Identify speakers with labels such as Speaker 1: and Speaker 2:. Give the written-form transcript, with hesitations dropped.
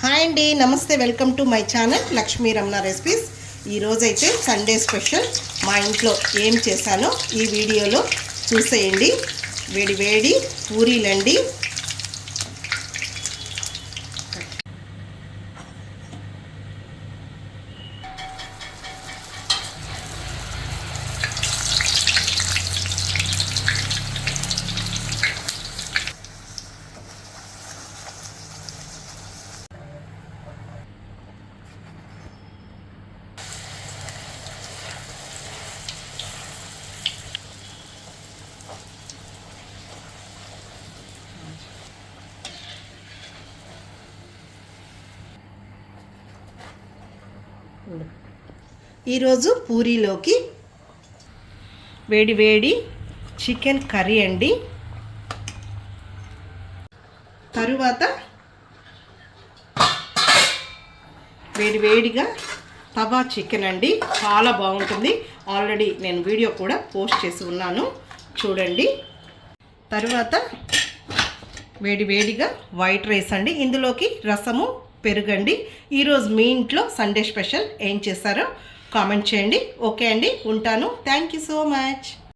Speaker 1: Hi అండి, నమస్తే. Welcome to my channel Lakshmi Ramana recipes. ఈరోజైతే సండే స్పెషల్ మా ఇంట్లో ఏం చేశానో ఈ వీడియోలో చూసేయండి. వేడి వేడి పూరీలండి. ఈరోజు పూరీలోకి వేడి వేడి చికెన్ కర్రీ అండి. తరువాత వేడివేడిగా తవా చికెన్ అండి. చాలా బాగుంటుంది. ఆల్రెడీ నేను వీడియో కూడా పోస్ట్ చేసి ఉన్నాను, చూడండి. తరువాత వేడివేడిగా వైట్ రైస్ అండి. ఇందులోకి రసము, పెరుగండి. ఈరోజు మీ ఇంట్లో సండే స్పెషల్ ఏం చేశారో కామెంట్ చేయండి. ఓకే అండి, ఉంటాను. Thank you so much.